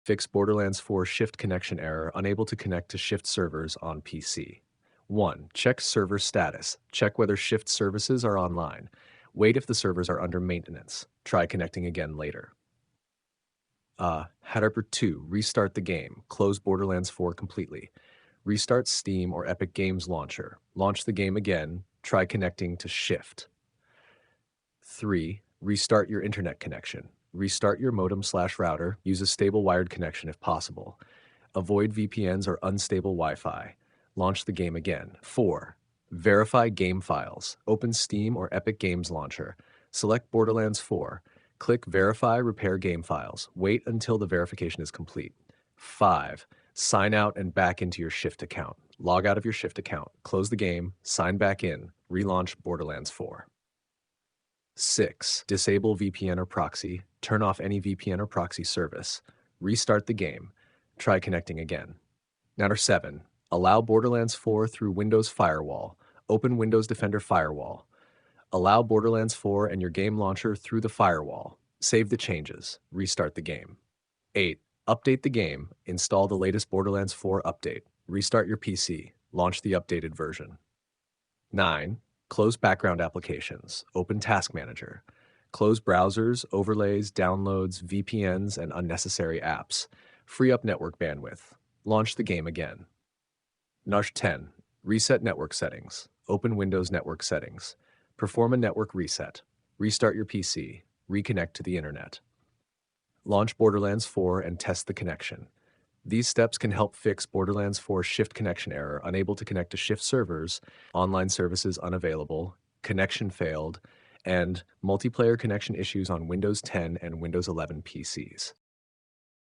Fix Borderlands 4 SHiFT connection error, unable to connect to SHiFT servers on PC. 1. Check server status. Check whether SHiFT services are online. Wait if the servers are under maintenance. Try connecting again later. Number 2. Restart the game. Close Borderlands 4 completely. Restart Steam or Epic Games Launcher. Launch the game again. Try connecting to SHiFT. 3. Restart your internet connection. Restart your modem/router. Use a stable wired connection if possible. Avoid VPNs or unstable Wi-Fi. Launch the game again. 4. Verify game files. Open Steam or Epic Games Launcher. Select Borderlands 4. Click Verify Repair Game Files. Wait until the verification is complete. 5. Sign out and back into your SHiFT account. Log out of your SHiFT account. Close the game. Sign back in. Relaunch Borderlands 4. 6. Disable VPN or proxy. Turn off any VPN or proxy service. Restart the game. Try connecting again. Number 7. Allow Borderlands 4 through Windows Firewall. Open Windows Defender Firewall. Allow Borderlands 4 and your game launcher through the firewall. Save the changes. Restart the game. 8. Update the game. Install the latest Borderlands 4 update. Restart your PC. Launch the updated version. 9. Close background applications. Open Task Manager. Close browsers, overlays, downloads, VPNs, and unnecessary apps. Free up network bandwidth. Launch the game again. Number 10. Reset network settings. Open Windows Network Settings. Perform a network reset. Restart your PC. Reconnect to the internet. Launch Borderlands 4 and test the connection. These steps can help fix Borderlands 4 SHiFT connection error, unable to connect to SHiFT servers, online services unavailable, connection failed, and multiplayer connection issues on Windows 10 and Windows 11 PCs.